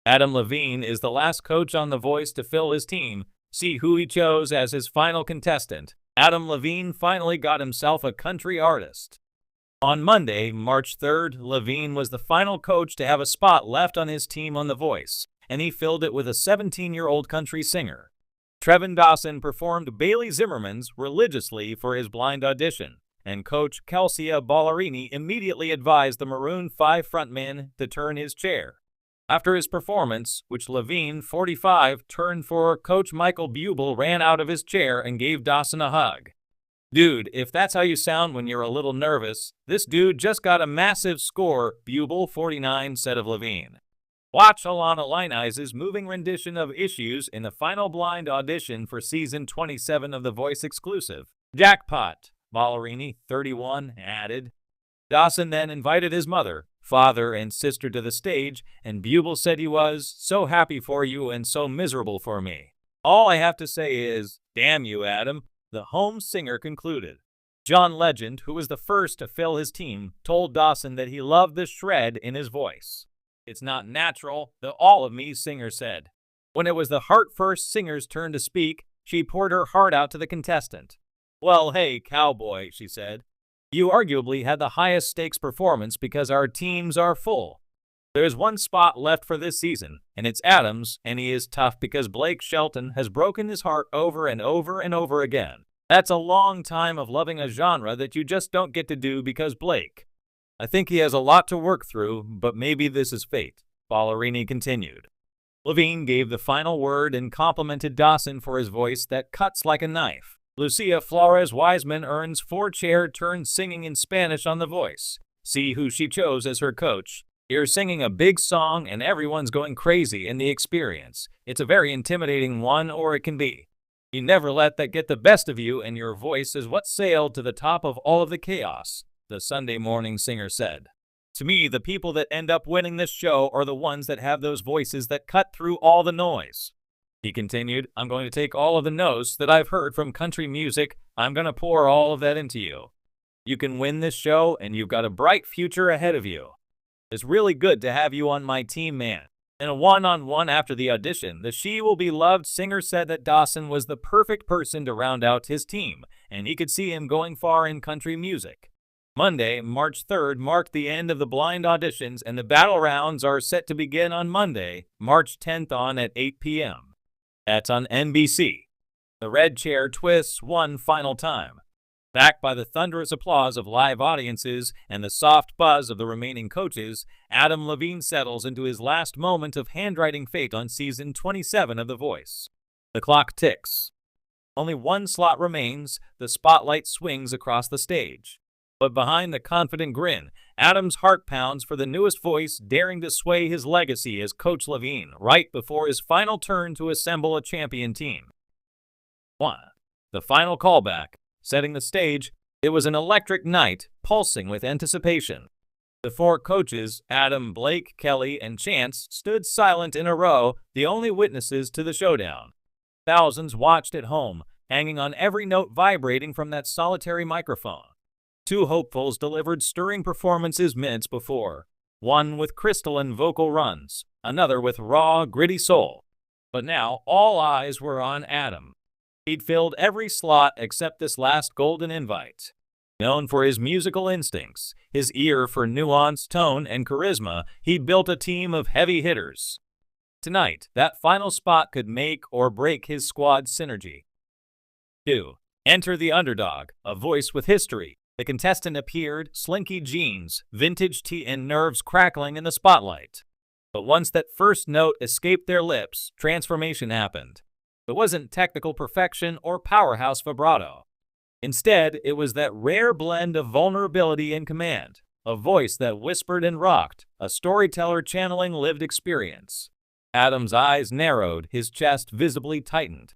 Adam Levine is the last coach on The Voice to fill his team. See who he chose as his final contestant. Adam Levine finally got himself a country artist. On Monday, March 3rd, Levine was the final coach to have a spot left on his team on The Voice, and he filled it with a 17-year-old country singer. Trevin Dawson performed Bailey Zimmerman's religiously for his blind audition, and coach Kelsia Ballerini immediately advised the Maroon 5 frontman to turn his chair. After his performance, which Levine, 45, turned for, Coach Michael Buble ran out of his chair and gave Dawson a hug. "Dude, if that's how you sound when you're a little nervous, this dude just got a massive score," Buble, 49, said of Levine. Watch Alana Liniz's moving rendition of Issues in the final blind audition for Season 27 of The Voice exclusive. "Jackpot," Ballerini, 31, added. Dawson then invited his mother, father, and sister to the stage, and Buble said he was "so happy for you and so miserable for me. All I have to say is, damn you, Adam," the home singer concluded. John Legend, who was the first to fill his team, told Dawson that he loved the shred in his voice. "It's not natural," the All of Me singer said. When it was the Heart First singer's turn to speak, she poured her heart out to the contestant. "Well, hey, cowboy," she said. "You arguably had the highest stakes performance because our teams are full. There's one spot left for this season, and it's Adam's, and he is tough because Blake Shelton has broken his heart over and over and over again. That's a long time of loving a genre that you just don't get to do because Blake. I think he has a lot to work through, but maybe this is fate," Ballerini continued. Levine gave the final word and complimented Dawson for his voice that cuts like a knife. Lucia Flores Wiseman earns 4-chair turn singing in Spanish on The Voice. See who she chose as her coach. "You're singing a big song and everyone's going crazy in the experience. It's a very intimidating one, or it can be. You never let that get the best of you, and your voice is what sailed to the top of all of the chaos," the Sunday morning singer said. "To me, the people that end up winning this show are the ones that have those voices that cut through all the noise." He continued, "I'm going to take all of the notes that I've heard from country music. I'm going to pour all of that into you. You can win this show, and you've got a bright future ahead of you. It's really good to have you on my team, man." In a one-on-one after the audition, the She Will Be Loved singer said that Dawson was the perfect person to round out his team, and he could see him going far in country music. Monday, March 3rd, marked the end of the blind auditions, and the battle rounds are set to begin on Monday, March 10th on at 8 p.m. That's on NBC. The red chair twists one final time. Backed by the thunderous applause of live audiences and the soft buzz of the remaining coaches, Adam Levine settles into his last moment of handwriting fate on Season 27 of The Voice. The clock ticks. Only one slot remains. The spotlight swings across the stage. But behind the confident grin, Adam's heart pounds for the newest voice daring to sway his legacy as Coach Levine right before his final turn to assemble a champion team. 1. The final callback. Setting the stage, it was an electric night, pulsing with anticipation. The 4 coaches, Adam, Blake, Kelly, and Chance, stood silent in a row, the only witnesses to the showdown. Thousands watched at home, hanging on every note vibrating from that solitary microphone. 2 hopefuls delivered stirring performances minutes before, one with crystalline vocal runs, another with raw, gritty soul. But now all eyes were on Adam. He'd filled every slot except this last golden invite. Known for his musical instincts, his ear for nuance, tone, and charisma, he built a team of heavy hitters. Tonight, that final spot could make or break his squad's synergy. 2. Enter the underdog, a voice with history. The contestant appeared, slinky jeans, vintage tee, and nerves crackling in the spotlight. But once that first note escaped their lips, transformation happened. It wasn't technical perfection or powerhouse vibrato. Instead, it was that rare blend of vulnerability and command, a voice that whispered and rocked, a storyteller channeling lived experience. Adam's eyes narrowed, his chest visibly tightened.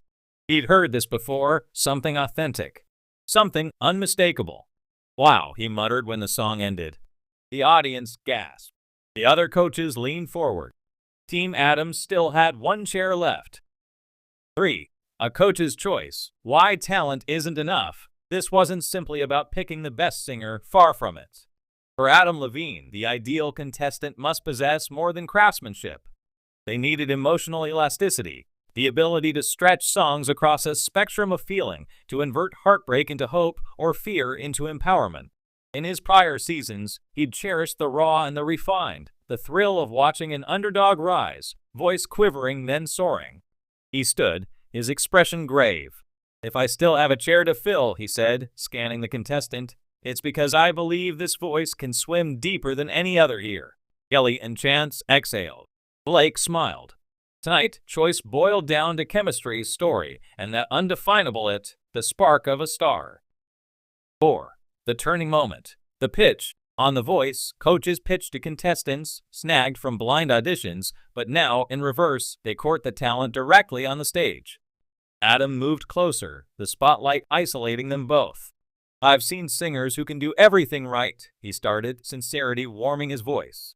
He'd heard this before, something authentic, something unmistakable. "Wow," he muttered when the song ended. The audience gasped. The other coaches leaned forward. Team Adams still had 1 chair left. 3. A coach's choice. Why talent isn't enough. This wasn't simply about picking the best singer, far from it. For Adam Levine, the ideal contestant must possess more than craftsmanship. They needed emotional elasticity, the ability to stretch songs across a spectrum of feeling, to invert heartbreak into hope or fear into empowerment. In his prior seasons, he'd cherished the raw and the refined, the thrill of watching an underdog rise, voice quivering then soaring. He stood, his expression grave. "If I still have a chair to fill," he said, scanning the contestant, "it's because I believe this voice can swim deeper than any other here." Kelly and Chance exhaled. Blake smiled. Tonight, choice boiled down to chemistry, story, and that undefinable it, the spark of a star. 4. The turning moment. The pitch. On The Voice, coaches pitch to contestants, snagged from blind auditions, but now, in reverse, they court the talent directly on the stage. Adam moved closer, the spotlight isolating them both. "I've seen singers who can do everything right," he started, sincerity warming his voice.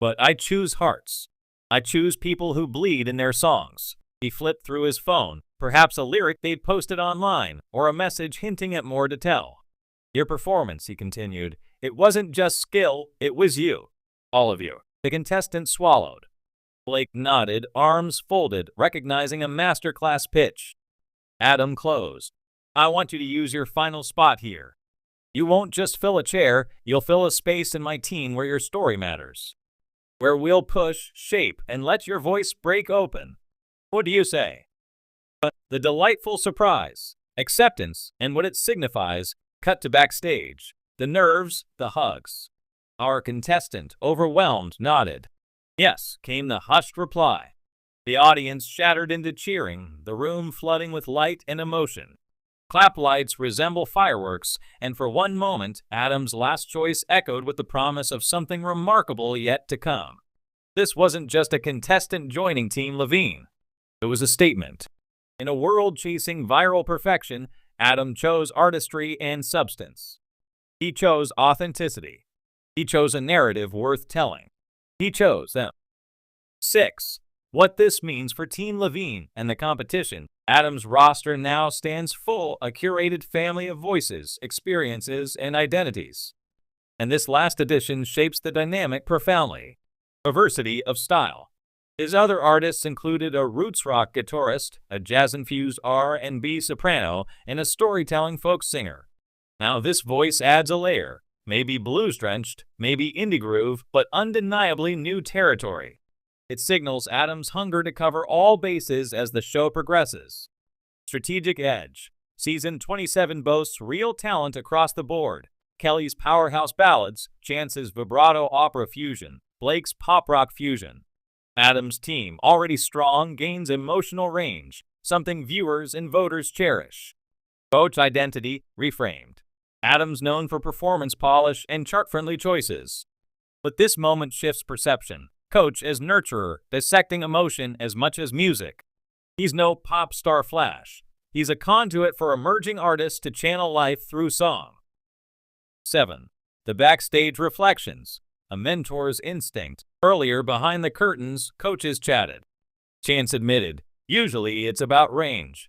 "But I choose hearts. I choose people who bleed in their songs." He flipped through his phone, perhaps a lyric they'd posted online, or a message hinting at more to tell. "Your performance," he continued, "it wasn't just skill, it was you. All of you." The contestant swallowed. Blake nodded, arms folded, recognizing a masterclass pitch. Adam closed. "I want you to use your final spot here. You won't just fill a chair, you'll fill a space in my team where your story matters. Where we'll push, shape, and let your voice break open. What do you say?" The delightful surprise, acceptance, and what it signifies, cut to backstage. The nerves, the hugs. Our contestant, overwhelmed, nodded. "Yes," came the hushed reply. The audience shattered into cheering, the room flooding with light and emotion. Clap lights resemble fireworks, and for one moment, Adam's last choice echoed with the promise of something remarkable yet to come. This wasn't just a contestant joining Team Levine. It was a statement. In a world chasing viral perfection, Adam chose artistry and substance. He chose authenticity. He chose a narrative worth telling. He chose them. 6. What this means for Team Levine and the competition. Adam's roster now stands full, a curated family of voices, experiences, and identities. And this last edition shapes the dynamic profoundly. Diversity of style. His other artists included a roots rock guitarist, a jazz-infused R&B soprano, and a storytelling folk singer. Now this voice adds a layer, maybe blues-drenched, maybe indie groove, but undeniably new territory. It signals Adam's hunger to cover all bases as the show progresses. Strategic edge. Season 27 boasts real talent across the board. Kelly's powerhouse ballads, Chance's vibrato opera fusion, Blake's pop-rock fusion. Adam's team, already strong, gains emotional range, something viewers and voters cherish. Coach identity, reframed. Adam's known for performance polish and chart-friendly choices. But this moment shifts perception. Coach as nurturer, dissecting emotion as much as music. He's no pop star flash. He's a conduit for emerging artists to channel life through song. 7. The backstage reflections. A mentor's instinct. Earlier, behind the curtains, coaches chatted. Chance admitted, usually it's about range.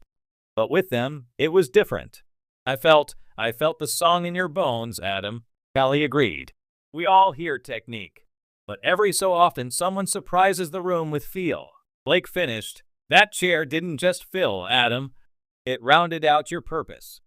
But with them, it was different. I felt the song in your bones, Adam. Kelly agreed. We all hear technique. But every so often someone surprises the room with feel. Blake finished, "That chair didn't just fill, Adam. It rounded out your purpose."